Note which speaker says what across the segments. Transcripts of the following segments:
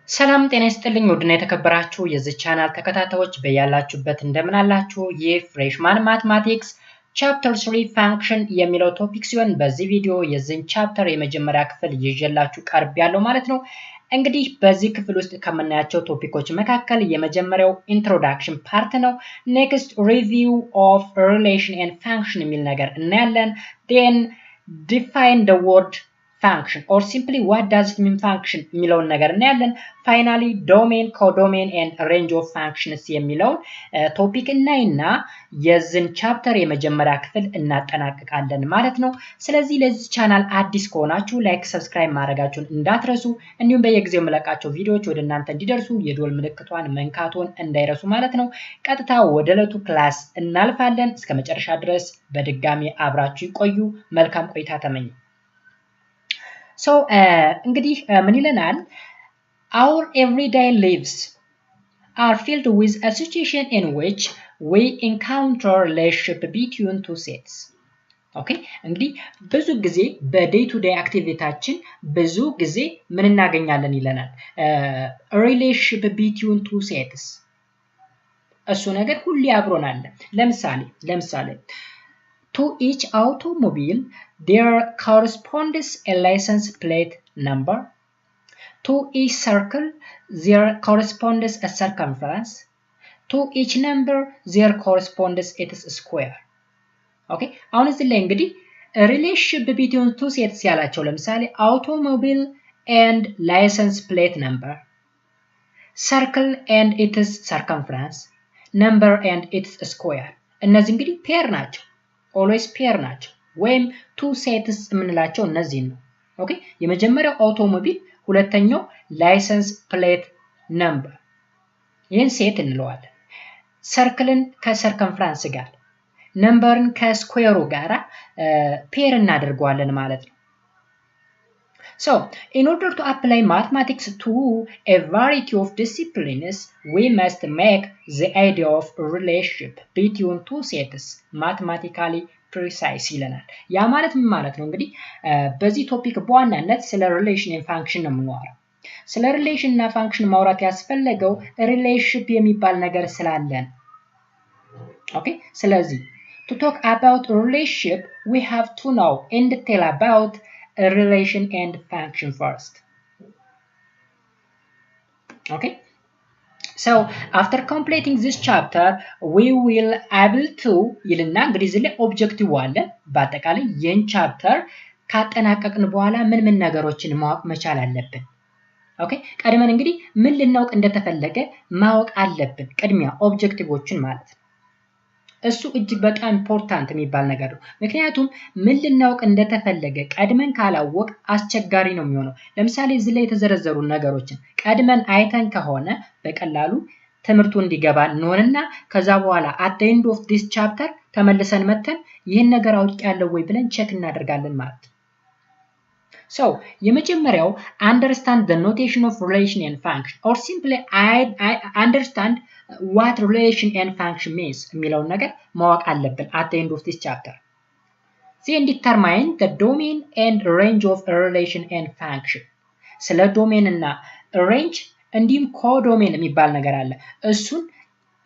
Speaker 1: ሰላም ጤና ይስጥልኝ ውድና የተከበራችሁ የዚህ ቻናል ተከታታዮች በያላችሁበት እንደምን አላችሁ? ይህ ፍሬሽማን ማትማቲክስ ቻፕተር 3 ፋንክሽን የሚለው ቶፒክ ሲሆን በዚህ ቪዲዮ የዚህን ቻፕተር የመጀመሪያ ክፍል ይዤላችሁ ቀርቤያለሁ ማለት ነው። እንግዲህ በዚህ ክፍል ውስጥ ከምናያቸው ቶፒኮች መካከል የመጀመሪያው ኢንትሮዳክሽን ፓርት ነው። ኔክስት ሪቪው ኦፍ ሪሌሽን ኤንድ ፋንክሽን የሚል ነገር እናያለን። then define the word function or simply what does it mean function የሚለውን ነገር እናያለን። finally domain codomain and range of functions የሚለውን ቶፒክ እናይና የዚህን ቻፕተር የመጀመሪያ ክፍል እናጠናቅቃለን ማለት ነው። ስለዚህ ለዚህ ቻናል አዲስ ከሆናችሁ ላይክ ሰብስክራይብ ማድረጋችሁን እንዳትረሱ፣ እንዲሁም በየጊዜው መለቃቸው ቪዲዮዎች ወደ እናንተ እንዲደርሱ የደወል ምልክቷን መንካቱን እንዳይረሱ ማለት ነው። ቀጥታ ወደ ዕለቱ ክላስ እናልፋለን። እስከ መጨረሻ ድረስ በድጋሚ አብራችሁ ይቆዩ። መልካም ቆይታ ተመኘሁ። So እንግዲህ ምን ይለናል? Our everyday lives are filled with a situation in which we encounter relationship between two sets. Okay? እንግዲህ ብዙ ጊዜ በday to day አክቲቪቲያችን ብዙ ጊዜ ምን እናገኛለን ይለናል? relationship between two sets. እሱ ነገር ሁሌ አብሮን አለ። ለምሳሌ to each automobile there corresponds a license plate number. To each circle there corresponds a circumference. To each number there corresponds its square. Okay? አሁን እዚህ ላይ እንግዲህ relationship between two sets ያላቸው ለምሳሌ automobile and license plate number, circle and its circumference, number and its square. እነዚህ እንግዲህ ፔር ናቸው። always pair ናቸው ወይም two sets የምንላቸው እነዚህ ነው። ኦኬ የመጀመሪያው አውቶሞቢል፣ ሁለተኛው ላይሰንስ ፕሌት ነምበር፣ ይህን ሴት እንለዋለን። ሰርክልን ከሰርከምፍራንስ ጋር፣ ነምበርን ከስኩዌሩ ጋር ፔር እናደርገዋለን ማለት ነው። So, in order to apply mathematics to a variety of disciplines, we must make the idea of relationship between two sets mathematically precise ይለናል። ያ ማለት ምን ማለት ነው? እንግዲህ በዚህ ቶፒክ በዋናነት ስለ ሪሌሽን ኤንድ ፋንክሽን ነው የምናወራው። ስለ ሪሌሽን እና ፋንክሽን ማውራት ያስፈለገው ሪሌሽንሺፕ የሚባል ነገር ስላለን። ኦኬ ስለዚህ to talk about relationship we have to know in detail about a relation and function first. Okay, so after completing this chapter we will able to ይልና እንግዲህ እዚህ ላይ ኦብጀክቲቭ አለ። በአጠቃላይ ይህን ቻፕተር ካጠናቀቅን በኋላ ምን ነገሮችን ማወቅ መቻል አለብን? ኦኬ ቀድመን እንግዲህ ምን ልናውቅ እንደተፈለገ ማወቅ አለብን። ቅድሚያ ኦብጀክቲቮችን ማለት ነው። እሱ እጅግ በጣም ኢምፖርታንት የሚባል ነገር ነው። ምክንያቱም ምን ልናውቅ እንደተፈለገ ቀድመን ካላወቅ አስቸጋሪ ነው የሚሆነው። ለምሳሌ እዚህ ላይ የተዘረዘሩ ነገሮችን ቀድመን አይተን ከሆነ በቀላሉ ትምህርቱ እንዲገባን ነውና ከዛ በኋላ at the end of this chapter ተመልሰን መተን ይህን ነገር አውቄያለሁ ወይ ብለን ቼክ እናደርጋለን ማለት ነው። So, የመጀመሪያው understand the notation of relation and function or simply I understand what relation and function means የሚለውን ነገር ማወቅ አለብን at the end of this chapter. Then determine the domain and range of a relation and function. ስለ ዶሜን እና range እንዲሁም ኮዶሜን የሚባል ነገር አለ። እሱን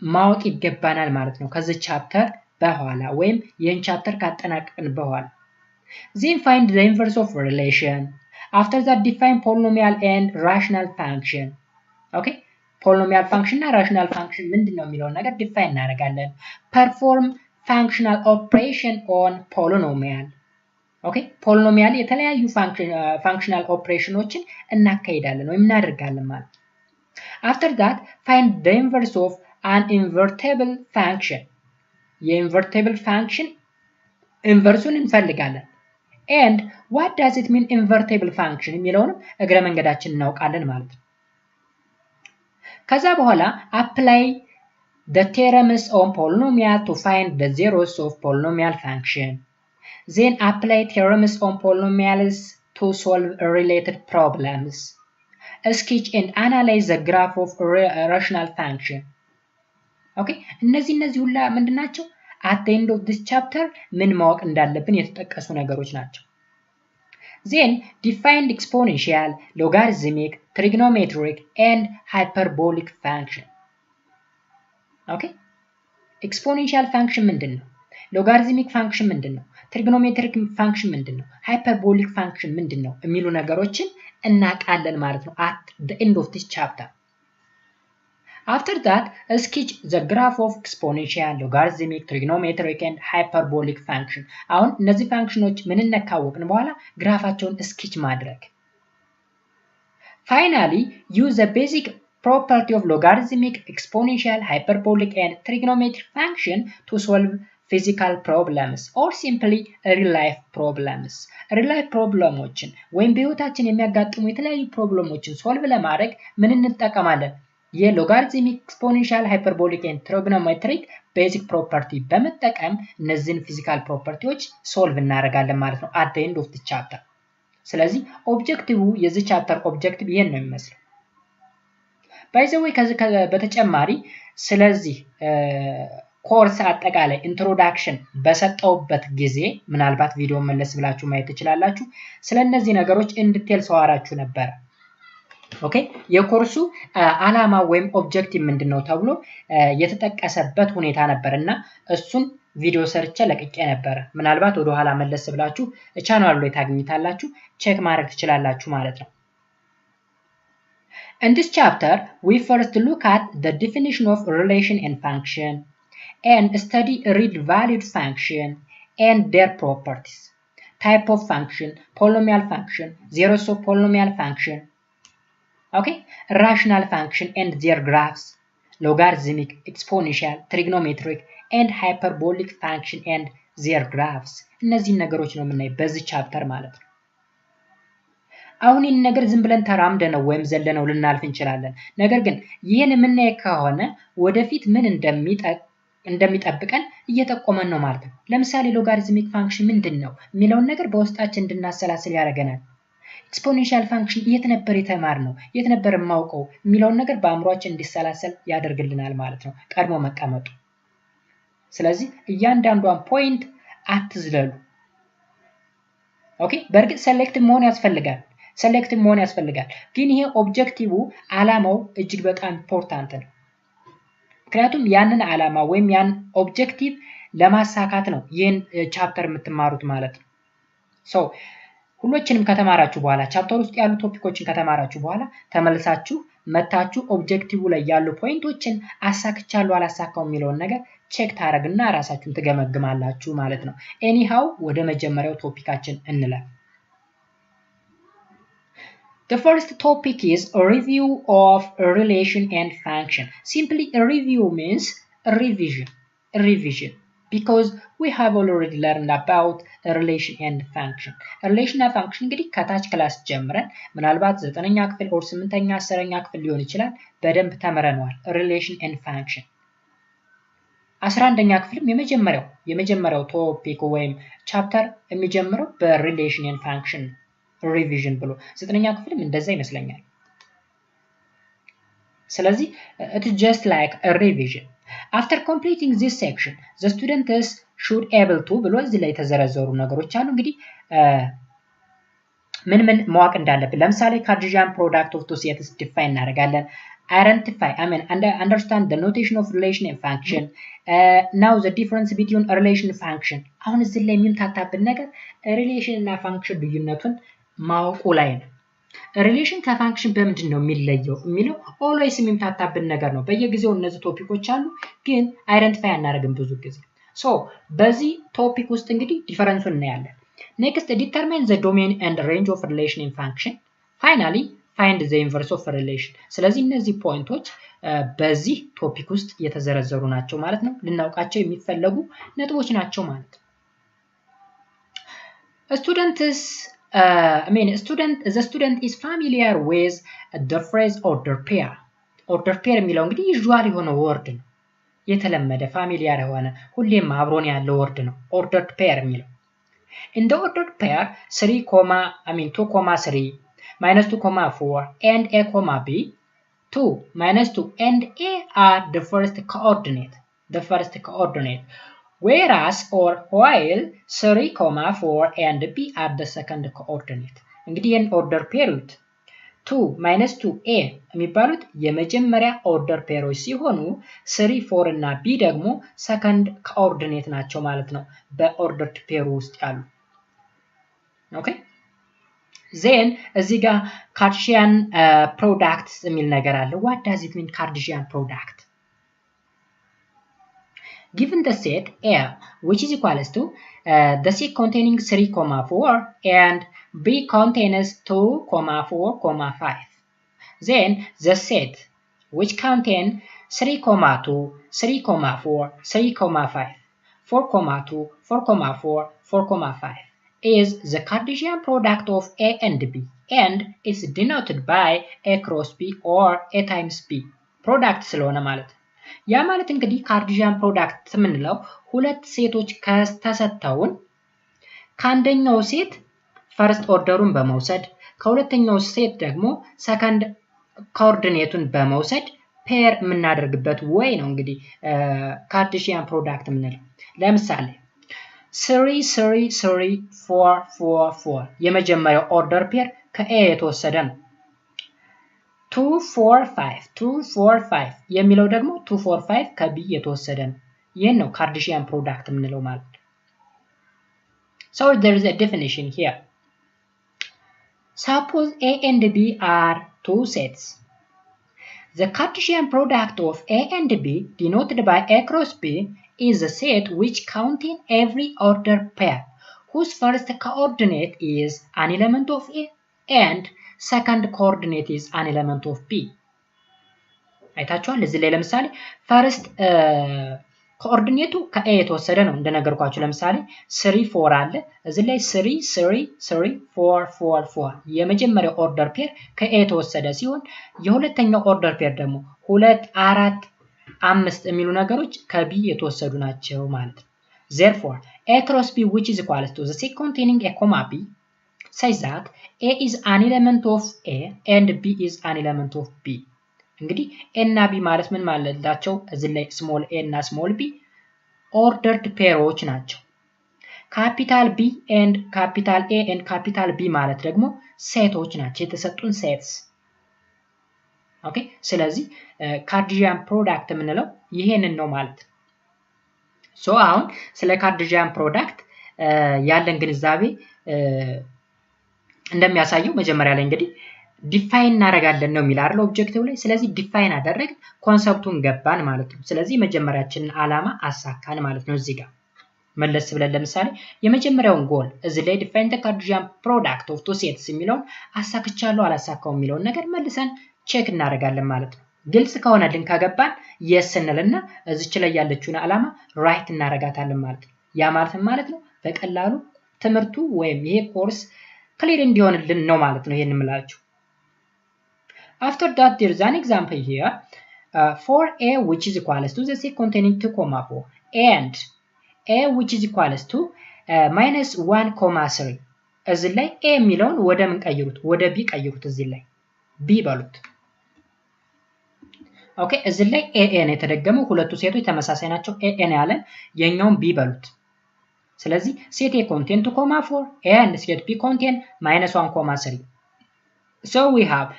Speaker 1: ማወቅ ይገባናል ማለት ነው ከዚህ ቻፕተር በኋላ ወይም ይህን ቻፕተር ካጠናቀቅን በኋላ። Then find the inverse of relation. After that define polynomial and rational function. Okay? Polynomial function እና rational function ምንድነው የሚለውን ነገር define እናደርጋለን። Perform functional operation on polynomial. Okay? Polynomial የተለያዩ functional operationዎችን እናካሂዳለን ወይም እናደርጋለን ማለት። After that find the inverse of an invertible function. የinvertible function ኢንቨርሱን እንፈልጋለን። and what does it mean invertible function የሚለውንም እግረ መንገዳችን እናውቃለን ማለት ነው። ከዛ በኋላ apply the theorems on polynomial to find the zeros of polynomial function. Then apply theorems on polynomials to solve related problems. Sketch and analyze the graph of a rational function. Okay? እነዚህ ሁላ ምንድናቸው? At the end of this chapter ምን ማወቅ እንዳለብን የተጠቀሱ ነገሮች ናቸው። Then define exponential, logarithmic, trigonometric, and hyperbolic function. Okay? Exponential function ምንድን ነው? logarithmic function ምንድን ነው? trigonometric function ምንድን ነው? hyperbolic function ምንድን ነው? የሚሉ ነገሮችን እናውቃለን ማለት ነው at the end of this chapter. After that, sketch the graph of exponential, logarithmic, trigonometric, and hyperbolic function. አሁን እነዚህ ፋንክሽኖች ምን ካወቅን በኋላ ግራፋቸውን sketch ማድረግ. Finally, use the basic property of logarithmic, exponential, hyperbolic, and trigonometric function to solve physical problems or simply real life problems. real life problemዎችን ወይም በህይወታችን የሚያጋጥሙ የተለያዩ ፕሮብሌሞችን ሶልቭ ለማድረግ ምን እንጠቀማለን? የሎጋሪትሚክ ኤክስፖኔንሻል ሃይፐርቦሊክ ኤንድ ትሪጎኖሜትሪክ ቤዚክ ፕሮፐርቲ በመጠቀም እነዚህን ፊዚካል ፕሮፐርቲዎች ሶልቭ እናደርጋለን ማለት ነው at the end of the chapter። ስለዚህ ኦብጀክቲቭ የዚህ ቻፕተር ኦብጀክቲቭ ይሄን ነው የሚመስለው። ባይ ዘ ዌይ ከዚህ በተጨማሪ ስለዚህ ኮርስ አጠቃላይ ኢንትሮዳክሽን በሰጠውበት ጊዜ ምናልባት ቪዲዮ መለስ ብላችሁ ማየት ትችላላችሁ። ስለነዚህ ነገሮች ኢን ዲቴል ሰዋራችሁ ነበር። ኦኬ የኮርሱ አላማ ወይም ኦብጀክቲቭ ምንድነው ተብሎ የተጠቀሰበት ሁኔታ ነበርና እሱን ቪዲዮ ሰርቼ ለቅቄ ነበር። ምናልባት ወደ ኋላ መለስ ብላችሁ ቻናሉ ላይ ታገኙታላችሁ ቼክ ማድረግ ትችላላችሁ ማለት ነው። In this chapter, we first look at the definition of relation and function and study real-valued function and their properties. Type of function, polynomial function, zeros of polynomial function, okay, rational function and their graphs, logarithmic, exponential, trigonometric, and hyperbolic function and their graphs. እነዚህ ነገሮች ነው የምናየው በዚህ ቻፕተር ማለት ነው። አሁን ይህን ነገር ዝም ብለን ተራምደነው ወይም ዘለነው ልናልፍ እንችላለን። ነገር ግን ይህን የምናየው ከሆነ ወደፊት ምን እንደሚጠብቀን እየጠቆመን ነው ማለት ነው። ለምሳሌ ሎጋሪትሚክ ፋንክሽን ምንድነው የሚለውን ነገር በውስጣችን እንድናሰላስል ያደርገናል። ኤክስፖኔንሻል ፋንክሽን የት ነበር የተማርነው የት ነበር የማውቀው የሚለውን ነገር በአእምሮአችን እንዲሰላሰል ያደርግልናል ማለት ነው ቀድሞ መቀመጡ። ስለዚህ እያንዳንዷን ፖይንት አትዝለሉ። ኦኬ በርግጥ ሴሌክት መሆን ያስፈልጋል ግን ይሄ ኦብጀክቲቭ አላማው እጅግ በጣም ኢምፖርታንት ነው። ምክንያቱም ያንን አላማ ወይም ያን ኦብጀክቲቭ ለማሳካት ነው ይህን ቻፕተር የምትማሩት ማለት ነው። ሶ ሁሉንም ከተማራችሁ በኋላ ቻፕተር ውስጥ ያሉ ቶፒኮችን ከተማራችሁ በኋላ ተመልሳችሁ መታችሁ ኦብጀክቲቭ ላይ ያሉ ፖይንቶችን አሳክቻለሁ አላሳካው የሚለውን ነገር ቼክ ታረግና ራሳችሁን ትገመግማላችሁ ማለት ነው። ኤኒሃው ወደ መጀመሪያው ቶፒካችን እንለፍ። The first topic is a review of a relation and function. Simply a review means a revision. Because we have already learned about a relation and function. A relation and function እንግዲህ ከታች ክላስ ጀምረን ምናልባት 9ኛ ክፍል or 8ኛ 10ኛ ክፍል ሊሆን ይችላል በደንብ ተመረናል። relation and function 11ኛ ክፍልም የመጀመሪያው ቶፒክ ወይም ቻፕተር የሚጀምረው በrelation and function revision ብሎ 9ኛ ክፍልም እንደዛ ይመስለኛል። ስለዚህ it is just like a revision. After completing this section, the students should able to ብሎ እዚህ ላይ ተዘረዘሩ ነገሮች አሉ። እንግዲህ ምን ማወቅ እንዳለብን ለምሳሌ Cartesian product of two sets define እናደርጋለን። Identify, understand the notation of relation and function. Now the difference between a relation and function. አሁን እዚህ ላይ የሚምታታብን ነገር relation እና function ልዩነቱን ማወቁ ላይ ነው። ሪሌሽን ከፋንክሽን በምንድን ነው የሚለየው የሚለው ኦልዌይስ የሚምታታብን ነገር ነው። በየጊዜው እነዚህ ቶፒኮች አሉ ግን አይደንቲፋይ አናደርግም ብዙ ጊዜ። ሶ በዚህ ቶፒክ ውስጥ እንግዲህ ዲፈረንሱን እናያለን። ኔክስት ዲተርማይን ዘ ዶሜን ኤንድ ሬንጅ ኦፍ ሪሌሽን ኢን ፋንክሽን። ፋይናሊ ፋይንድ ዘ ኢንቨርስ ኦፍ ሪሌሽን። ስለዚህ እነዚህ ፖይንቶች በዚህ ቶፒክ ውስጥ የተዘረዘሩ ናቸው ማለት ነው። ልናውቃቸው የሚፈለጉ ነጥቦች ናቸው ማለት ነው። the student is familiar with the phrase order pair. Order pair የሚለው እንግዲህ ዩዥዋል የሆነ ወርድ ነው። የተለመደ ፋሚሊያር የሆነ ሁሌም አብሮን ያለው ወርድ ነው ordered pair የሚለው። In the ordered pair 2, 3 minus 2, 4 and a, b 2 minus 2 and a are the first coordinate. whereas or while 3, 4 and b are the second coordinate እንግዲህ ይህን ኦርደር ፔሩት 2 minus 2a የሚባሉት የመጀመሪያ ኦርደር ፔሮች ሲሆኑ 3 4 እና b ደግሞ ሰከንድ ኮኦርዲኔት ናቸው ማለት ነው በኦርደርድ ፔሩ ውስጥ ያሉ ኦኬ then እዚህ ጋር Cartesian products የሚል ነገር አለ what does it mean Cartesian product given the set A which is equals to the set containing 3, 4 and B contains 2, 4, 5 then the set which contain 3, 2, 3, 4, 3, 5 4, 2, 4, 4, 4, 5 is the Cartesian product of A and B and is denoted by A cross B or A times B product ስለሆነ ማለት ያ ማለት እንግዲህ Cartesian product ምንለው ሁለት ሴቶች ከተሰጠውን ከአንደኛው ሴት ፈርስት ኦርደሩን በመውሰድ ከሁለተኛው ሴት ደግሞ ሰከንድ ኮኦርዲኔቱን በመውሰድ ፔር የምናደርግበት ወይ ነው እንግዲህ Cartesian product ምንለው ለምሳሌ 3 3 3 4 4 4 የመጀመሪያው ኦርደር ፔር ከA የተወሰደ ነው 2 4 5 2 4 5 የሚለው ደግሞ 2 4 5 ከB የተወሰደ ነው ይሄን ነው Cartesian product ምንለው ማለት so there is a definition here suppose A and B are two sets the Cartesian product of A and B denoted by A cross B is a set which contains every order pair whose first coordinate is an element of A and second coordinate is an element of B. አይታችኋል እዚህ ላይ ለምሳሌ ፈርስት ኮኦርዲኔቱ ከA የተወሰደ ነው እንደነገርኳችሁ ለምሳሌ 3 4 አለ እዚህ ላይ 3 3 3 4 4 4 የመጀመሪያው ኦርደር ፔር ከA የተወሰደ ሲሆን የሁለተኛው ኦርደር ፔር ደግሞ 2 4 5 የሚሉ ነገሮች ከB የተወሰዱ ናቸው ማለት ነው therefore A cross B which is equal to the set containing A comma B says that A is an element of A and B is an element of B እንግዲህ A እና B ማለት ምን ማለታቸው እዚህ ላይ small a እና small b ordered ፔሮች ናቸው capital B and capital A and capital B ማለት ደግሞ ሴቶች ናቸው የተሰጡን ሴትስ ኦኬ ስለዚህ Cartesian product ምንለው ይሄንን ነው ማለት ሶ አሁን ስለ Cartesian product ያለን ግንዛቤ እንደሚያሳየው መጀመሪያ ላይ እንግዲህ ዲፋይን እናደርጋለን ነው የሚላል ኦብጀክቲቭ ላይ ስለዚህ ዲፋይን አደረግ ኮንሰፕቱን ገባን ማለት ነው ስለዚህ መጀመሪያችን አላማ አሳካን ማለት ነው እዚህ ጋር መለስ ብለን ለምሳሌ የመጀመሪያውን ጎል እዚህ ላይ ዲፋይን the Cartesian product of two sets የሚለው አሳክቻለሁ አላሳካው የሚለው ነገር መልሰን ቼክ እናደርጋለን ማለት ነው ግልጽ ከሆነልን ከገባን yes እንልና እዚች ላይ ያለችውን አላማ ራይት እናደርጋታለን ማለት ነው ያ ማለት ነው በቀላሉ ትምርቱ ወይም ይሄ ኮርስ ክሊር እንዲሆንልን ነው ማለት ነው ይሄን እንምላችሁ after that there is an example here for A which is equals to the set containing 2, 4 and A which is equals to minus 1, 3 እዚህ ላይ A የሚለውን ወደ ምን ቀይሩት ወደ B ቀይሩት እዚህ ላይ B በሉት ኦኬ እዚህ ላይ A ነው የተደገመው ሁለቱ ሴቶች ተመሳሳይ ናቸው A ነው ያለን የኛውን B በሉት ስለዚህ set A contain 2, 4 and set B contain minus 1, 3 so we have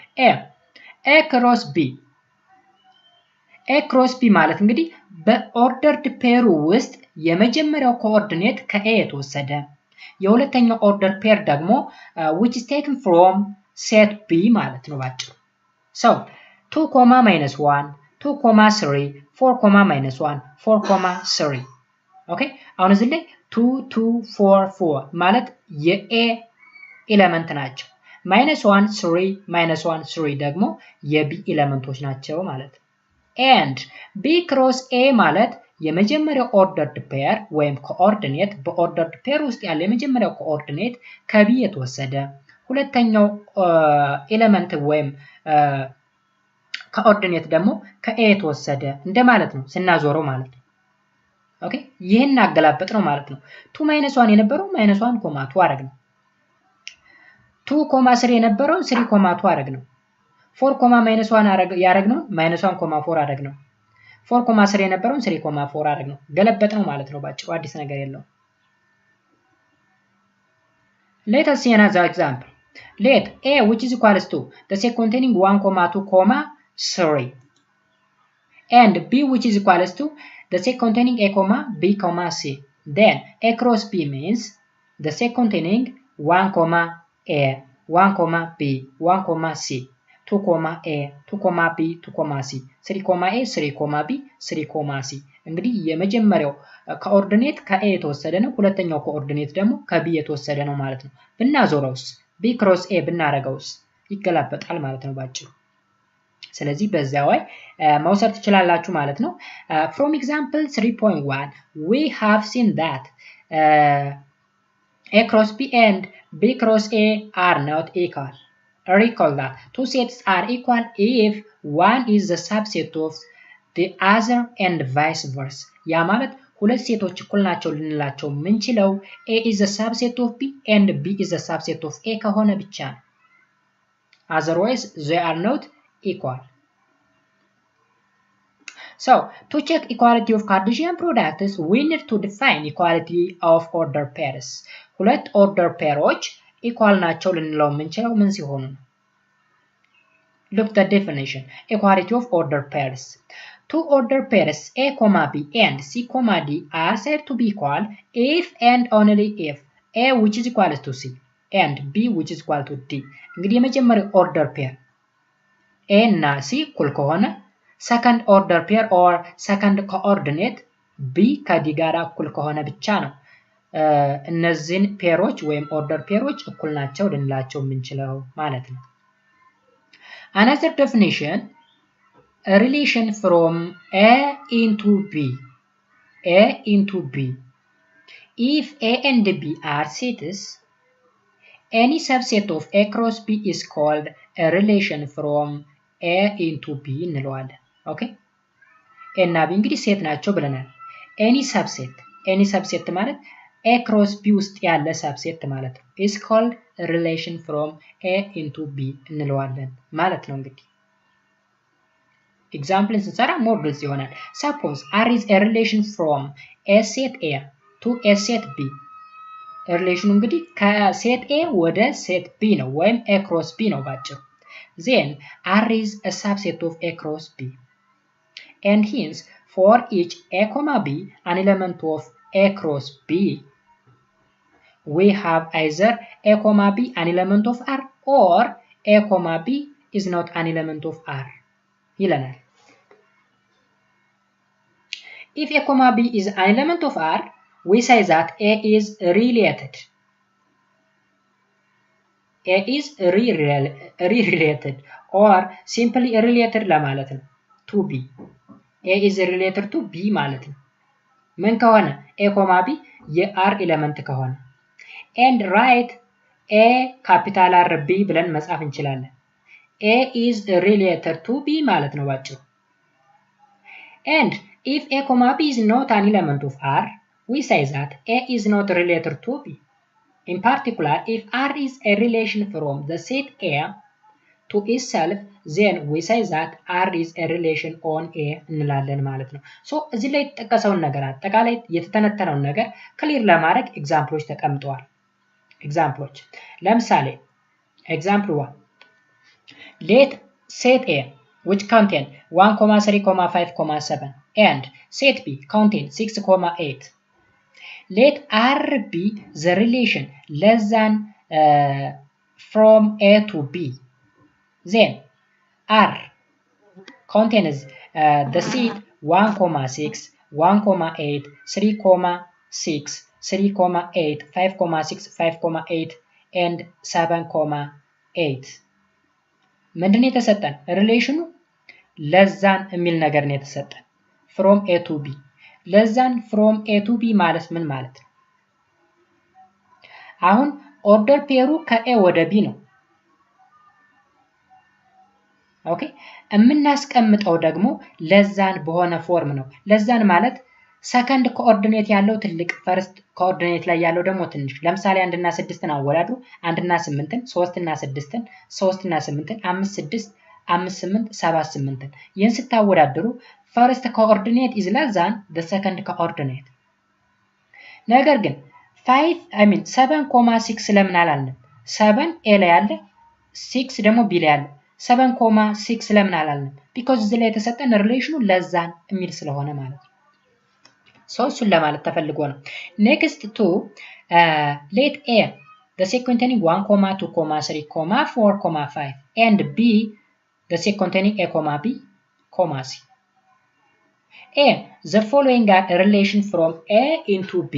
Speaker 1: A cross B A cross B ማለት እንግዲህ በኦርደርድ ፔሩ ውስጥ የመጀመሪያው ኮኦርዲኔት ከA የተወሰደ የሁለተኛው ኦርደር ፔር ደግሞ which is taken from set B ማለት ነው ባጭሩ so 2, minus 1 2, 3 4, minus 1 4, 3 ኦኬ አሁን እዚህ ላይ 2 2 4 4 ማለት የA ኤሌመንት ናቸው minus 1 3 minus 1 3 ደግሞ የB ኤሌመንቶች ናቸው ማለት and B cross A ማለት የመጀመሪያው ኦርደርድ ፔር ወይም ኮኦርዲኔት በኦርደርድ ፔር ውስጥ ያለ የመጀመሪያው ኮኦርዲኔት ከB የተወሰደ ሁለተኛው ኤሌመንት ወይም ኮኦርዲኔት ደግሞ ከA የተወሰደ እንደማለት ነው ስናዞረው ማለት ነው ኦኬ ይሄን አገላበጥ ነው ማለት ነው 2 minus 1 የነበረው minus 1, 2 አረግ ነው 2, 3 የነበረው 3, 2 አረግ ነው 4, minus 1 ያረግ ነው minus 1, 4 አረግ ነው 4.3 የነበረውን 3.4 አድርግ ነው ገለበጥ ነው ማለት ነው ባጭሩ አዲስ ነገር የለውም let us see another example let a which is equals to the set containing 1,2,3 and b which is equals to the set containing a, b, c. Then a cross b means the set containing 1, a, 1, b, 1, c, 2, a, 2, b, 2, c, 3, a, 3, b, 3, c. እንግዲህ የመጀመሪያው ኮኦርዲኔት ከa የተወሰደ ነው ሁለተኛው ኮኦርዲኔት ደግሞ ከb የተወሰደ ነው ማለት ነው ብናዞረውስ b cross a ብናረጋውስ ይገላበጣል ማለት ነው ባጭሩ ስለዚህ በዚያው መውሰድ ትችላላችሁ ማለት ነው from example 3.1 we have seen that a cross b and b cross a are not equal recall that two sets are equal if one is the subset of the other and vice versa ያ ማለት ሁለት ሴቶች እኩል ናቸው ልንላቸው ምንችለው a is the subset of b and b is the subset of a ከሆነ ብቻ otherwise they are not equal so to check equality of Cartesian products we need to define equality of order pairs ሁለት order pairs equal ናቸው ልንለው ምንችለው ምን ሲሆኑ look the definition equality of order pairs two order pairs a, b and c, d are said to be equal if and only if a which is equal to c and b which is equal to d እንግዲህ የመጀመሪያው order pair a እና c እኩል ከሆነ second order pair or second coordinate b ከd ጋር እኩል ከሆነ ብቻ ነው እነዚህን ፔሮች ወይም order ፔሮች እኩል ናቸው ልንላቸው ምንችለው ማለት ነው another definition a relation from a into b if a and b are sets any subset of a cross b is called a relation from a into b እንለዋለን okay a እና b እንግዲህ ሴት ናቸው ብለናል any subset ማለት a cross b ውስጥ ያለ subset ማለት ነው is called a relation from a into b እንለዋለን ማለት ነው እንግዲህ example ስንሰራ more ግልጽ ይሆናል suppose r is a relation from a set a to a set b relation እንግዲህ ከሴት a ወደ set b ነው ወይም a cross b ነው ባጭሩ then r is a subset of a cross b and hence for each a, b an element of a cross b we have either a, b an element of r or a, b is not an element of r ይለናል if a, b is an element of r we say that a is related or simply related ለማለት ነው to b a is related to b ማለት ነው ምን ከሆነ a, b የr ኤሌመንት ከሆነ and write a capital R b ብለን መጻፍ እንችላለን a is related to b ማለት ነው ባጭሩ and if a, b is not an element of r we say that a is not related to b in particular if r is a relation from the set a to itself then we say that r is a relation on a እንላለን ማለት ነው so እዚህ ላይ ተጠቀሰውን ነገር አጠቃላይ የተተነተነውን ነገር ክሊር ለማድረግ ኤግዛምፕሎች ተቀምጠዋል ኤግዛምፕሎች ለምሳሌ example 1 let set a which contain 1,3,5,7 and set b contain 6,8 let r be the relation less than from a to b then r contains the set 1,6 1,8 3,6 3,8 5,6 5,8 and 7,8 ምንድነው የተሰጠን ሪሌሽኑ ለዛን የሚል ነገር ነው የተሰጠን from a to b ለዛን from a to b ማለት ምን ማለት ነው አሁን ኦርደር ፔሩ ከa ወደ b ነው ኦኬ እምናስቀምጠው ደግሞ ለዛን በሆነ ፎርም ነው ለዛን ማለት ሰከንድ ኮኦርዲኔት ያለው ትልቅ ፈርስት ኮኦርዲኔት ላይ ያለው ደግሞ ትንሽ ለምሳሌ 1 እና 6 አወዳድሩ 1 እና 8 3 እና 6 3 እና 8 5 6 5878 ይህን ስታወዳድሩ first coordinate is less than the second coordinate ነገር ግን 7.6 ለምን አላልንም 7 a ላይ ያለ 6 ደግሞ b ላይ ያለ 7.6 ለምን አላልንም because እዚህ ላይ የተሰጠን ሪሌሽኑ less than የሚል ስለሆነ ማለት ነው so እሱን ለማለት ተፈልጎ ነው next to let a the set containing 1, 2, 3, 4, 5 and b the set containing a, b, c. A. The following are a relation from A into B.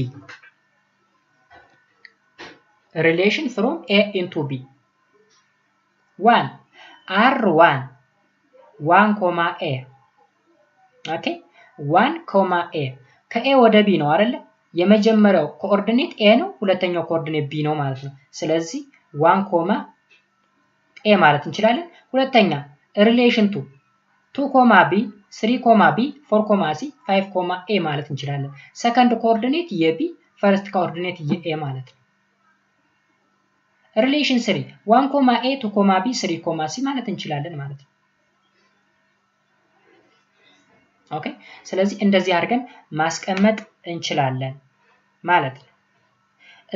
Speaker 1: A relation from A into B. 1. R1 1, A. Okay? 1, A. ከA ወደ B ነው አይደል? የመጀመሪያው ኮኦርዲኔት A ነው፣ ሁለተኛው ኮኦርዲኔት B ነው ማለት ነው። ስለዚህ 1, A ማለት እንችላለን። ሁለተኛ ሪሌሽን 2, B 3, B 4, C 5, A ማለት እንችላለን። ሰከንድ ኮኦርዲኔት የB ፈርስት ኮኦርዲኔት የA ማለት ነው። ሪሌሽን 3 1, A 2, B 3, C ማለት እንችላለን ማለት ነው። ኦኬ ስለዚህ እንደዚህ አድርገን ማስቀመጥ እንችላለን ማለት ነው።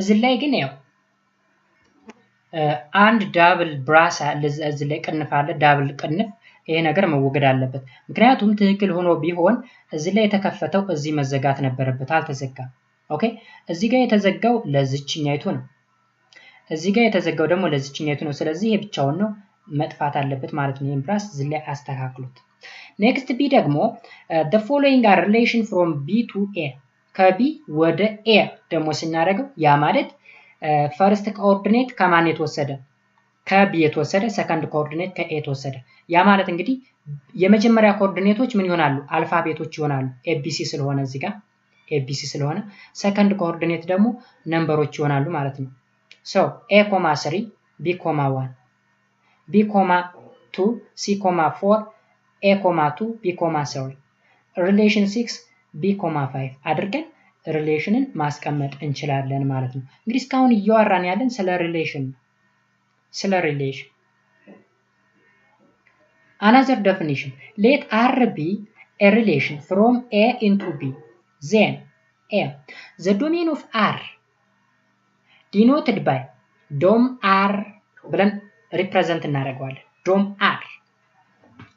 Speaker 1: እዚህ ላይ ግን ያው አንድ ዳብል ብራስ እዚህ ላይ ቅንፍ አለ ዳብል ቅንፍ ይሄ ነገር መወገድ አለበት ምክንያቱም ትክክል ሆኖ ቢሆን እዚህ ላይ የተከፈተው እዚህ መዘጋት ነበረበት አልተዘጋም ኦኬ እዚህ ጋር የተዘጋው ለዚህኛይቱ ነው እዚህ ጋር የተዘጋው ደግሞ ለዚህኛይቱ ነው ስለዚህ ይሄ ብቻውን ነው መጥፋት አለበት ማለት ነው ይሄን ብራስ እዚህ ላይ አስተካክሉት next b ደግሞ the following are relation from b to a ከb ወደ a ደግሞ ስናደርገው ያ ማለት ፈርስት ኮኦርዲኔት ከማን የተወሰደ ከb የተወሰደ ሰከንድ ኮኦርዲኔት ከa የተወሰደ ያ ማለት እንግዲህ የመጀመሪያ ኮኦርዲኔቶች ምን ይሆናሉ አልፋቤቶች ይሆናሉ abc ስለሆነ እዚህ ጋር abc ስለሆነ ሰከንድ ኮኦርዲኔት ደግሞ ነምበሮች ይሆናሉ ማለት ነው so a,3 b,1 b,2 c,4 a,2 b,3 relation 6 b,5 አድርገን ሪሌሽንን ማስቀመጥ እንችላለን ማለት ነው እንግዲህ እስካሁን እያወራን ያለን ስለ ሪሌሽን another definition let R be a relation from A into B then A the domain of R denoted by dom R ብለን represent እናደርገዋለን dom R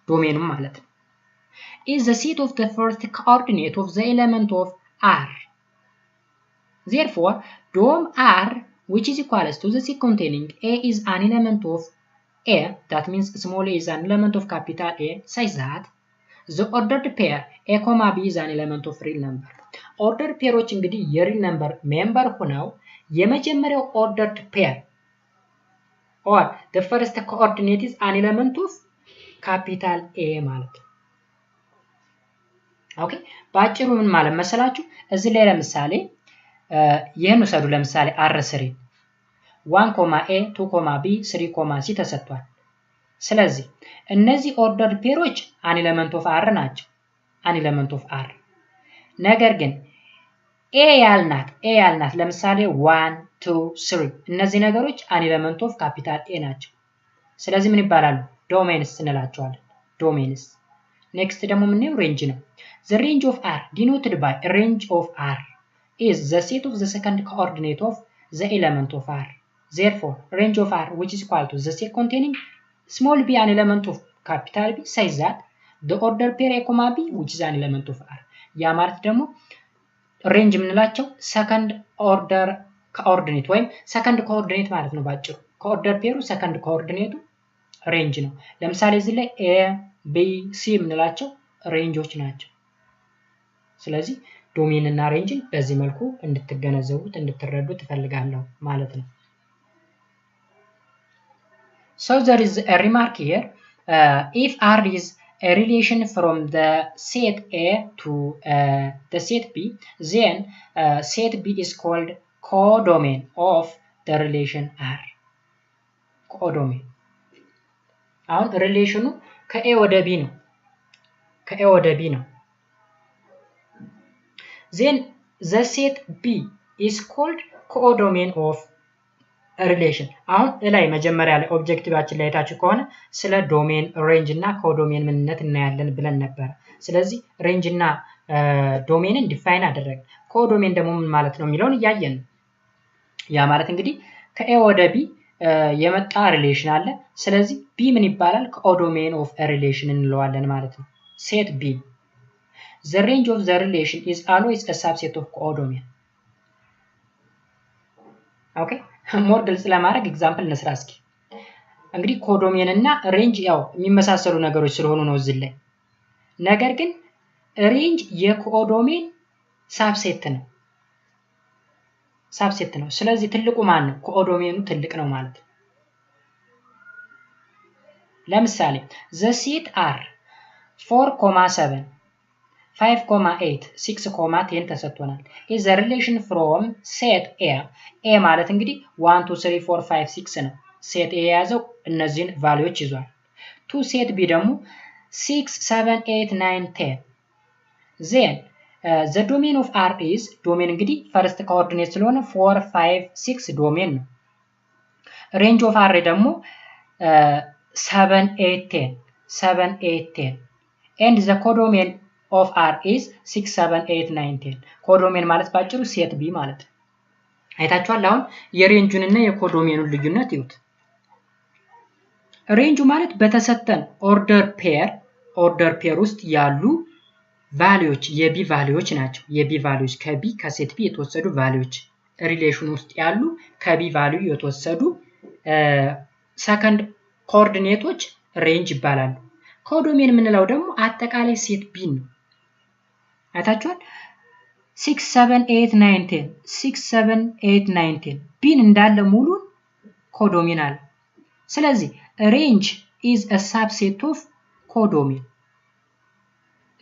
Speaker 1: ዶሜኑ ማለት ነው is the set of the first coordinate of the element of R therefore dom R which is equals to the set containing A is an element of A that means small a is an element of capital A such that the ordered pair A, B is an element of real number ordered pairoች እንግዲህ የሪል ነምበር ሜምበር ሆነው የመጀመሪያው ordered pair or the first coordinate is an element of capital A ማለት ነው ኦኬ ባጭሩ ምን ማለት መሰላችሁ እዚህ ላይ ለምሳሌ ይሄን ወሰዱ ለምሳሌ R3 1, A 2, B 3, C ተሰጥቷል ስለዚህ እነዚህ ኦርደር ፔሮች አን ኤሌመንት ኦፍ R ናቸው አን ኤሌመንት ኦፍ R ነገር ግን A ያልናት ለምሳሌ 1 2 3 እነዚህ ነገሮች አን ኤሌመንት ኦፍ ካፒታል A ናቸው ስለዚህ ምን ይባላሉ ዶሜንስ እንላቸዋለን ዶሜንስ next ደግሞ ምንየው ሬንጅ ነው the range of R denoted by range of R is the set of the second coordinate of the element of R therefore range of R which is equal to the set containing small b an element of capital B says that the order pair A, B which is an element of R ያ ማለት ደግሞ ሬንጅ ምንላቸው second order coordinate ወይም second coordinate ማለት ነው ባጭሩ coorder pairu second coordinate ሬንጅ ነው ለምሳሌ እዚህ ላይ A B C ምንላቸው ሬንጆች ናቸው ስለዚህ ዶሜን እና ሬንጅን በዚህ መልኩ እንድትገነዘቡት እንድትረዱት እፈልጋለሁ ማለት ነው so there is a remark here if R is a relation from the set A to the set B then set B is called codomain of the relation R codomain አሁን ሪሌሽኑ ከA ወደ B ነው then the set B is called codomain of ሪሌሽን አሁን ላይ መጀመሪያ ላይ ኦብጀክቲቫችን ላይ ታችሁ ከሆነ ስለ ዶሜን ሬንጅ እና ኮዶሜን ምንነት እናያለን ብለን ነበር። ስለዚህ ሬንጅ እና ዶሜንን ዲፋይን አደረግን። ኮዶሜን ደግሞ ምን ማለት ነው የሚለውን እያየን ነው። ያ ማለት እንግዲህ ከኤ ወደ ቢ የመጣ ሪሌሽን አለ። ስለዚህ ቢ ምን ይባላል? ኮዶሜን ኦፍ ሪሌሽን እንለዋለን ማለት ነው። ሴት ቢ the range of the relation is always a subset of codomain. ኦኬ ሞር ግልጽ ለማድረግ ኤግዛምፕል እንስራ እስኪ። እንግዲህ ኮዶሜን እና ሬንጅ ያው የሚመሳሰሉ ነገሮች ስለሆኑ ነው እዚህ ላይ። ነገር ግን ሬንጅ የኮዶሜን ሳብሴት ነው። ስለዚህ ትልቁ ማን ነው? ኮዶሜኑ ትልቅ ነው ማለት ነው። ለምሳሌ the set are 4,7 5,8 6,10 ተሰጥቶናል። is the relation from set a ማለት እንግዲህ 1 2 3 4 5 6 ነው። set a የያዘው እነዚህን ቫልዩዎች ይዟል። to set b ደግሞ 6 7 8 9 10 then the domain of r is domain እንግዲህ ፈርስት ኮኦርዲኔት ስለሆነ 4 5 6 ዶሜን ነው። range of r ደግሞ 7 8 10 and the codomain of r is 6 7 8 9 10 ኮዶሜን ማለት ባጭሩ ሴት ቢ ማለት ነው። አይታችኋል። አሁን የሬንጁን እና የኮዶሜኑን ልዩነት ይዩት። ሬንጁ ማለት በተሰጠን ኦርደር ፔር ውስጥ ያሉ ቫልዩዎች የቢ ቫልዩዎች ናቸው። የቢ ቫልዩዎች ከቢ ከሴት ቢ የተወሰዱ ቫልዩዎች ሪሌሽን ውስጥ ያሉ ከቢ ቫልዩ የተወሰዱ ሰከንድ ኮኦርዲኔቶች ሬንጅ ይባላሉ። ኮዶሜን የምንለው ደግሞ አጠቃላይ ሴት ቢ ነው። አይታችኋል። 6 7 8 9 10 6 7 8 9 10 ቢን እንዳለ ሙሉን ኮዶሜን አለ። ስለዚህ ሬንጅ is a subset of codomain.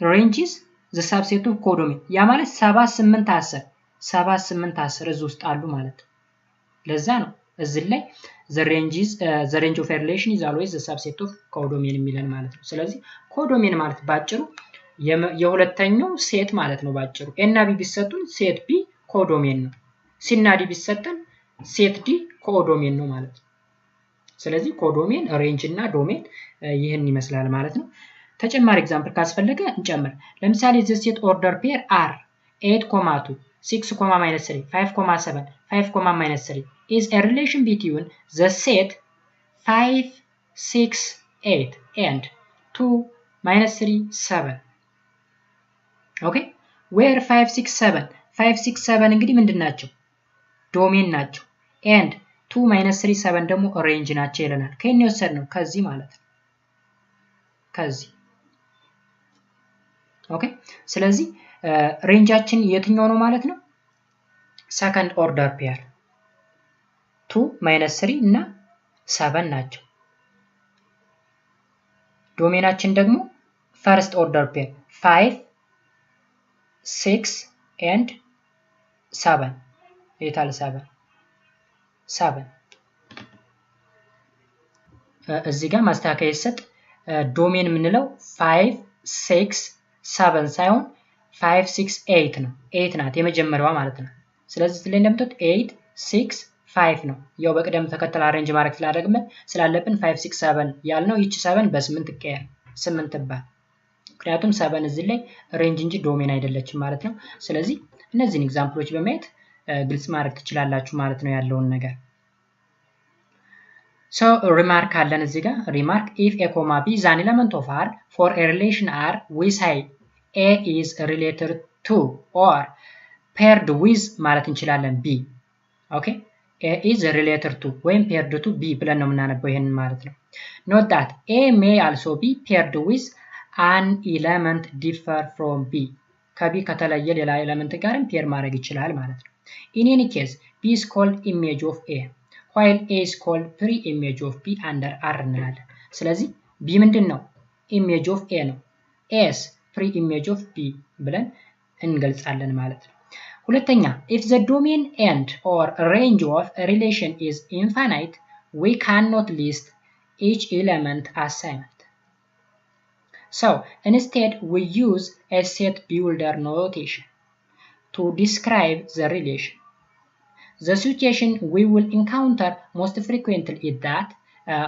Speaker 1: range is the subset of codomain. ያ ማለት 7 8 10 እዚህ ውስጥ አሉ ማለት ነው። ለዛ ነው እዚህ ላይ the range of a relation is always the subset of codomain የሚለን ማለት ነው። ስለዚህ ኮዶሜን ማለት ባጭሩ የሁለተኛው ሴት ማለት ነው ባጭሩ። ኤ እና ቢ ቢሰጡን ሴት ቢ ኮዶሜን ነው። ሲ እና ዲ ቢሰጡን ሴት ዲ ኮዶሜን ነው ማለት ነው። ስለዚህ ኮዶሜን ሬንጅ እና ዶሜን ይህን ይመስላል ማለት ነው። ተጨማሪ ኤግዛምፕል ካስፈለገ እንጨምር። ለምሳሌ the set order pair r 8,2 6, -3 5,7 5, -3 is a relation between the set 5 6 8 and 2 -3 7. okay where 5 6 7 እንግዲህ ምንድናቸው? ዶሜን ናቸው። and 2 -3 7 ደግሞ ሬንጅ ናቸው ይለናል። ከእኔ ወሰድ ነው ከዚህ ማለት ነው። ከዚህ ኦኬ። ስለዚህ ሬንጃችን የትኛው ነው ማለት ነው? ሰከንድ ኦርደር ፔር 2 -3 እና 7 ናቸው። ዶሜናችን ደግሞ ፈርስት ኦርደር ፔር 5 6 and 7 የታለ 7 እዚህ ጋር ማስተካከያ ይሰጥ። ዶሜን የምንለው 5 6 7 ሳይሆን 5 6 8 ነው። 8 ናት የመጀመሪያዋ ማለት ነው። ስለዚህ እዚህ ላይ እንደምታዩት 8 6 5 ነው። ያው በቅደም ተከተል አሬንጅ ማድረግ ስላለብን 5 6 7 ያልነው ይቺ 7 በ8 ትቀየር 8 ትባል። ምክንያቱም 7 እዚህ ላይ ሬንጅ እንጂ ዶሜን አይደለችም ማለት ነው። ስለዚህ እነዚህን ኤግዛምፕሎች በማየት ግልጽ ማድረግ ትችላላችሁ ማለት ነው ያለውን ነገር። so remark አለን እዚህ ጋር remark if a comma b is an element of r for a relation r we say a is related to or paired with ማለት እንችላለን b okay a is related to ወይም paired to b ብለን ነው የምናነበው ይሄንን ማለት ነው። note that a may also be paired with an element differ from b ከb ከተለየ ሌላ ኤሌመንት ጋርም ፔር ማድረግ ይችላል ማለት ነው። in any case b is called image of a while a is called pre-image of b under r እንላለን። ስለዚህ b ምንድን ነው? image of a ነው። a is pre-image of b ብለን እንገልጻለን ማለት ነው። ሁለተኛ if the domain and or range of a relation is infinite we cannot list each element as assignment. So instead we use a set builder notation to describe the relation. The situation we will encounter most frequently is that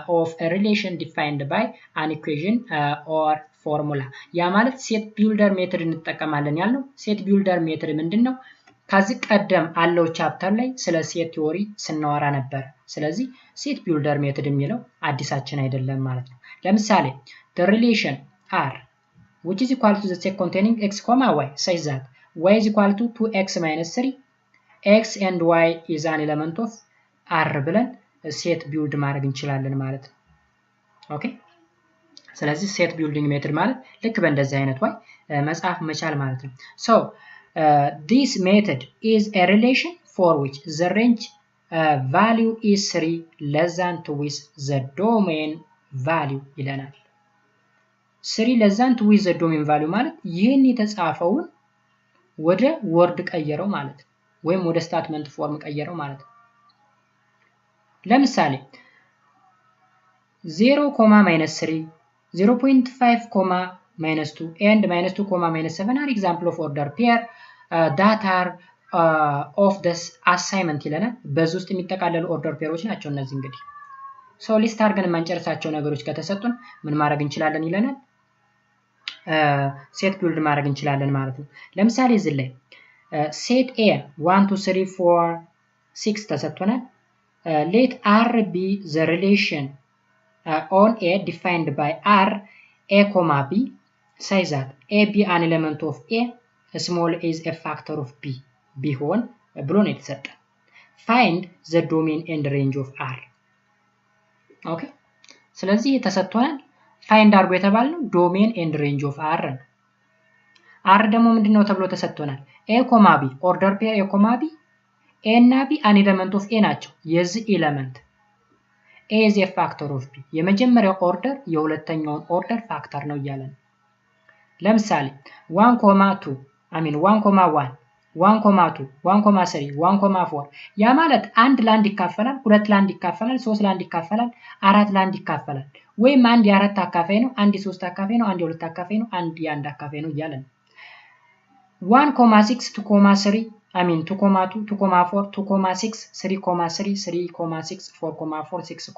Speaker 1: of a relation defined by an equation or formula. ያ ማለት ሴት ቢልደር ሜትድ እንጠቀማለን ያልነው ሴት ቢልደር ሜትድ ምንድነው? ከዚህ ቀደም አለው ቻፕተር ላይ ስለ ሴት ቲዮሪ ስናወራ ነበር። ስለዚህ ሴት ቢልደር ሜትድ የሚለው አዲሳችን አይደለም ማለት ነው። ለምሳሌ the relation R which is equal to the set containing x, y says that y is equal to 2x minus 3 x and y is an element of R ብለን ሴት ቢልድ ማድረግ እንችላለን ማለት ነው። ኦኬ ስለዚህ ሴት ቢልዲንግ ሜትድ ማለት ልክ በእንደዚህ አይነት way መጻፍ መቻል ማለት ነው። so this method is a relation for which the range value is 3 less than 2 with the domain value ይለናል። 3 less than 2 with the domain value ማለት ይህን የተጻፈውን ወደ ወርድ ቀየረው ማለት ነው ወይም ወደ ስታትመንት ፎርም ቀየረው ማለት ነው። ለምሳሌ 0, -3 0.5, -2 and -2, -7 are example of order pair that are of this assignment ይለናል። በዚህ ውስጥ የሚጠቃለሉ ኦርደር ፔሮች ናቸው እነዚህ እንግዲህ ሶ ሊስት አድርገን የማንጨርሳቸው ነገሮች ከተሰጡን ምን ማድረግ እንችላለን ይለናል ሴት ቢልድ ማድረግ እንችላለን ማለት ነው። ለምሳሌ እዚህ ላይ ሴት a 1 2 3 4 6 ተሰጥቶናል። let R be the relation on A defined by R a, b says that a be an element of A small is a factor of B ቢሆን ብሎ ነው የተሰጠ። find the domain and range of R ኦኬ ስለዚህ ተሰጥቶናል ፋይንድ አድርጎ የተባልነው ዶሜን ኤንድ ሬንጅ ኦፍ R ነው። R ደግሞ ምንድነው ተብሎ ተሰጥቶናል a, b ኦርደር ፔር a, b a እና b an element of A ናቸው። የዚህ ኤሌመንት A is a factor of B የመጀመሪያው ኦርደር የሁለተኛውን ኦርደር ፋክተር ነው እያለን ለምሳሌ 1, 2 I mean 1, 1 1, 2 1, 3 1, 4 ያ ማለት አንድ ለአንድ ይካፈላል፣ ሁለት ለአንድ ይካፈላል፣ ሶስት ለአንድ ይካፈላል፣ አራት ለአንድ ይካፈላል። ወይም አንድ የአራት አካፋይ ነው፣ አንድ የሶስት አካፋይ ነው፣ አንድ የሁለት አካፋይ ነው፣ አንድ የአንድ አካፋይ ነው እያለን 1, 6 2, 3 I mean 2, 2 2, 4 2, 6 3, 3 3, 6 4, 4 6,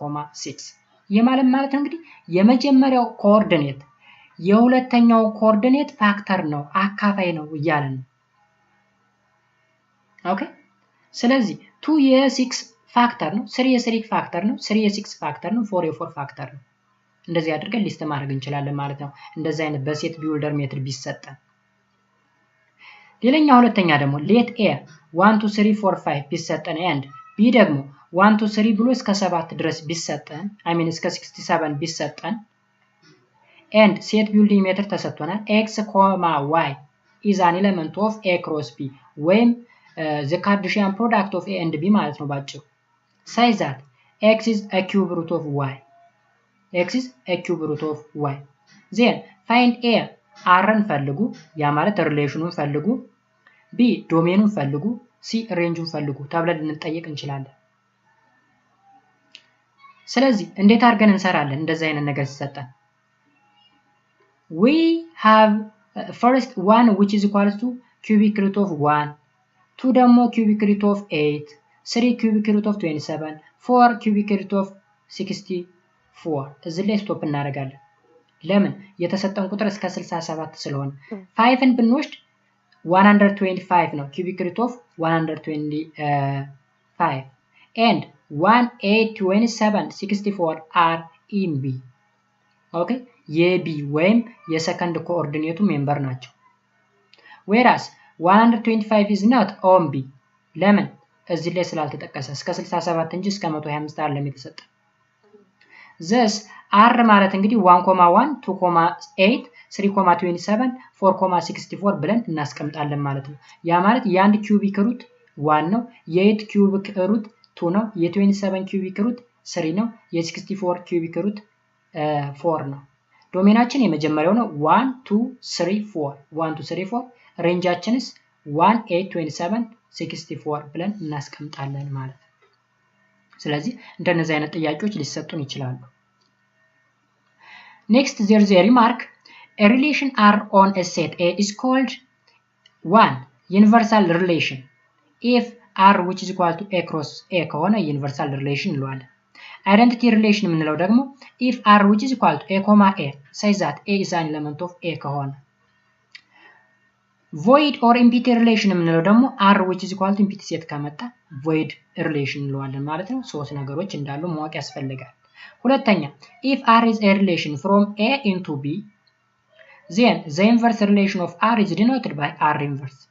Speaker 1: 6 የማለት ማለት ነው እንግዲህ የመጀመሪያው ኮኦርዲኔት የሁለተኛው ኮኦርዲኔት ፋክተር ነው አካፋይ ነው እያለን ነው። ኦኬ ስለዚህ 2 የ6 ፋክተር ነው፣ 3 የ3 ፋክተር ነው፣ 3 የ6 ፋክተር ነው፣ 4 የ4 ፋክተር ነው። እንደዚህ አድርገን ሊስት ማድረግ እንችላለን ማለት ነው እንደዚህ አይነት በሴት ቢልደር ሜትድ ቢሰጠን። ሌላኛው ሁለተኛ ደግሞ ሌት a 1 2 3 4 5 ቢሰጠን and b ደግሞ 1 2 3 ብሎ እስከ 7 ድረስ ቢሰጠን I mean እስከ 67 ቢሰጠን and ሴት ቢልዲንግ ሜትድ ተሰጥቶናል x, y is an element of a cross b ወይም the Cartesian product of a and b ማለት ነው ባጭሩ says that x is a cube root of y x is a cube root of y then find a rን ፈልጉ ያ ማለት ሪሌሽኑን ፈልጉ b ዶሜኑን ፈልጉ c ሬንጁን ፈልጉ ተብለን ልንጠየቅ እንችላለን። ስለዚህ እንዴት አድርገን እንሰራለን እንደዚህ አይነት ነገር ሲሰጠን we have first 1 which is equal to cubic root of 1 2 ደግሞ cubic root of 8 3 cubic root of 27 4 cubic root of 64 እዚህ ላይ ስቶፕ እናደርጋለን። ለምን የተሰጠን ቁጥር እስከ 67 ስለሆነ 5ን ብንወስድ 125 ነው cubic root of 125 and 1 8 27 64 are in B ኦኬ የቢ ወይም የሰከንድ ኮኦርዲኔቱ ሜምበር ናቸው። whereas 125 is not on B ለምን እዚህ ላይ ስላልተጠቀሰ እስከ 67 እንጂ እስከ 125 አይደለም የተሰጠ። thus R ማለት እንግዲህ 1,1 2,8 3,27 4,64 ብለን እናስቀምጣለን ማለት ነው። ያ ማለት የአንድ ኪዩቢክ ሩት 1 ነው፣ የ8 ኪዩቢክ ሩት 2 ነው፣ የ27 ኪዩቢክ ሩት 3 ነው፣ የ64 ኪዩቢክ ሩት 4 ነው። ዶሜናችን የመጀመሪያው ነው 1 2 3 4 1 2 3 4 ሬንጃችንስ 1 8 27 64 ብለን እናስቀምጣለን ማለት ነው። ስለዚህ እንደነዚህ አይነት ጥያቄዎች ሊሰጡን ይችላሉ። next there is a remark a relation R on a set A is called 1 universal relation if r which is equal to a cross a ከሆነ ዩኒቨርሳል ሪሌሽን እንለዋለን። አይደንቲቲ ሪሌሽን የምንለው ደግሞ if r which is equal to a, a such that a is an element of a ከሆነ void or empty relation የምንለው ደግሞ r which is equal to empty set ከመጣ void relation እንለዋለን ማለት ነው። ሶስት ነገሮች እንዳሉ ማወቅ ያስፈልጋል። ሁለተኛ if r is a relation from a into b then the inverse relation of r is denoted by r inverse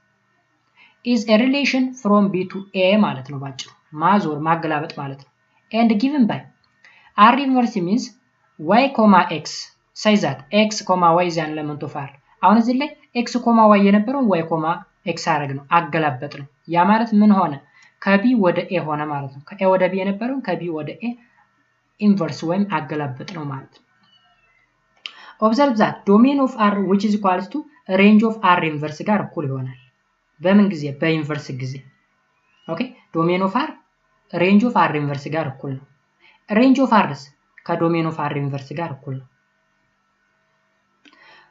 Speaker 1: is a relation from b to a ማለት ነው። ባጭሩ ማዞር ማገላበጥ ማለት ነው። and given by r inverse means y, x such that x, y is an element of r አሁን እዚህ ላይ x, y የነበረው y, x አረግ ነው አገላበጥ ነው። ያ ማለት ምን ሆነ? ከb ወደ a ሆነ ማለት ነው። ከa ወደ b የነበረው ከb ወደ a inverse ወይም አገላበጥ ነው ማለት ነው። observe that domain of r which is equals to range of r inverse ጋር እኩል ይሆናል። በምን ጊዜ? በኢንቨርስ ጊዜ። ኦኬ domain of r range of r inverse ጋር እኩል ነው። range of r ከdomain of r inverse ጋር እኩል ነው።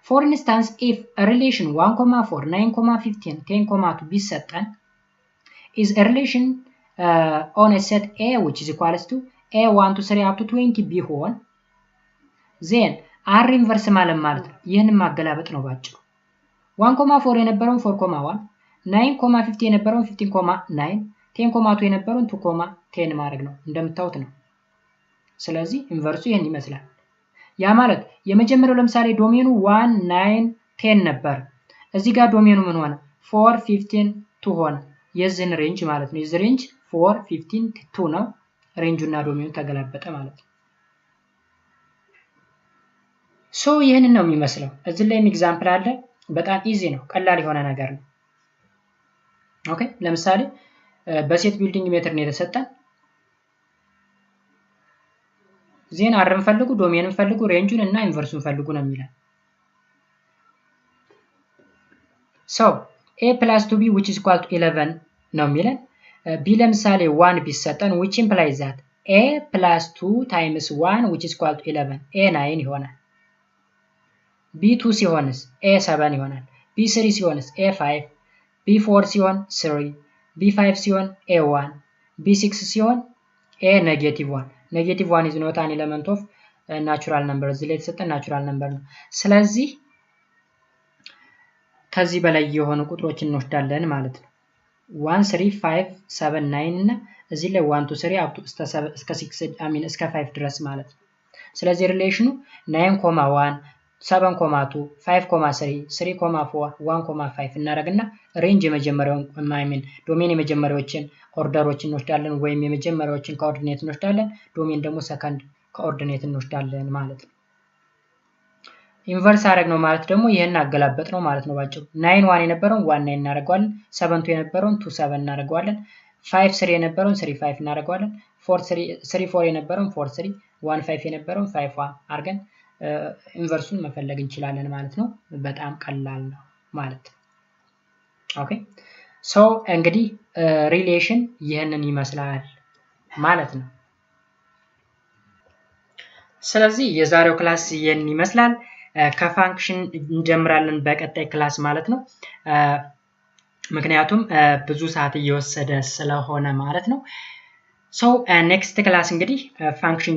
Speaker 1: for instance if a relation 1,4 9,15 10,2 ቢሰጠን is a relation on a set a which is equals to a 1 to 3 up to 20 ቢሆን then r inverse ማለት ነው። ይሄንን ማገላበጥ ነው ባጭሩ። 1,4 የነበረውን 4,1 9,50 የነበረውን 15,9 10,2 የነበረውን 2,10 ማድረግ ነው። እንደምታዩት ነው። ስለዚህ ኢንቨርሱ ይሄን ይመስላል። ያ ማለት የመጀመሪያው ለምሳሌ ዶሜኑ 1 9 10 ነበር። እዚህ ጋር ዶሜኑ ምን ሆነ? 4 15 2 ሆነ። የዚህን ሬንጅ ማለት ነው። የዚህ ሬንጅ 4 15 2 ነው። ሬንጁና ዶሜኑ ተገላበጠ ማለት ነው። ሶ ይሄንን ነው የሚመስለው። እዚህ ላይ ኤግዛምፕል አለ። በጣም ኢዚ ነው። ቀላል የሆነ ነገር ነው። ኦኬ ለምሳሌ በሴት ቢልዲንግ ሜትር ነው የተሰጠን። ዜን አርን ፈልጉ፣ ዶሜንን ፈልጉ፣ ሬንጁን እና ኢንቨርሱን ፈልጉ ነው የሚለው። so a plus 2b which is equal to 11 ነው የሚለን። b ለምሳሌ 1 ቢሰጠን which implies that a plus 2 times 1 which is equal to 11 a 9 ይሆናል። b 2 ሲሆንስ a 7 ይሆናል። b 3 ሲሆንስ a 5 b 4 ሲሆን 3 b 5 ሲሆን a 1 b 6 ሲሆን a -1 -1 is not an element of natural number እዚህ ላይ የተሰጠን ናቹራል ነምበር ነው። ስለዚህ ከዚህ በላይ የሆኑ ቁጥሮችን እንወስዳለን ማለት ነው። 1 3 5 7 9 እና እዚህ ላይ 1 2 3 up to እስከ 6 እስከ 5 ድረስ ማለት ነው። ስለዚህ ሪሌሽኑ 9,1 7,2 5,3 3,4 1,5 እናደርግና ሬንጅ የመጀመሪያውን ዶሜን የመጀመሪያዎችን ኦርደሮችን እንወስዳለን ወይም የመጀመሪያዎችን ኮኦርዲኔት እንወስዳለን። ዶሜን ደግሞ ሰከንድ ኮኦርዲኔት እንወስዳለን ማለት ነው። ኢንቨርስ አደረግ ነው ማለት ደግሞ ይሄን አገላበጥ ነው ማለት ነው ባጭሩ። 9 1 የነበረውን 1 9 እናደርገዋለን። 7 2 የነበረውን 2 7 እናደርገዋለን። 5 3 የነበረውን 3 5 እናደርገዋለን። 3 4 የነበረውን 4 3 1 5 የነበረውን 5 1 አድርገን ኢንቨርሱን መፈለግ እንችላለን ማለት ነው። በጣም ቀላል ነው ማለት ነው። ኦኬ ሶ እንግዲህ ሪሌሽን ይሄንን ይመስላል ማለት ነው። ስለዚህ የዛሬው ክላስ ይሄንን ይመስላል። ከፋንክሽን እንጀምራለን በቀጣይ ክላስ ማለት ነው። ምክንያቱም ብዙ ሰዓት እየወሰደ ስለሆነ ማለት ነው። ሶ ኔክስት ክላስ እንግዲህ ፋንክሽን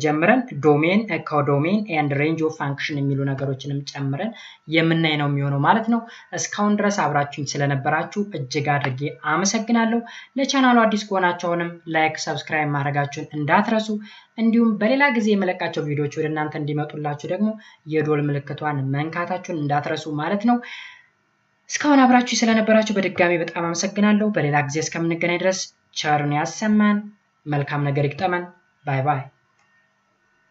Speaker 1: ጀምረን ዶሜን ኮዶሜን ኤንድ ሬንጅ ኦፍ ፋንክሽን የሚሉ ነገሮችንም ጨምረን የምናይ ነው የሚሆነው ማለት ነው። እስካሁን ድረስ አብራችሁኝ ስለነበራችሁ እጅግ አድርጌ አመሰግናለሁ። ለቻናሉ አዲስ ከሆናችሁንም ላይክ ሰብስክራይብ ማድረጋችሁን እንዳትረሱ። እንዲሁም በሌላ ጊዜ የመለቃቸው ቪዲዮዎች ወደ እናንተ እንዲመጡላችሁ ደግሞ የዶል ምልክቷን መንካታችሁን እንዳትረሱ ማለት ነው። እስካሁን አብራችሁኝ ስለነበራችሁ በድጋሚ በጣም አመሰግናለሁ። በሌላ ጊዜ እስከምንገናኝ ድረስ ቸርን ያሰማን፣ መልካም ነገር ይግጠመን። ባይ ባይ።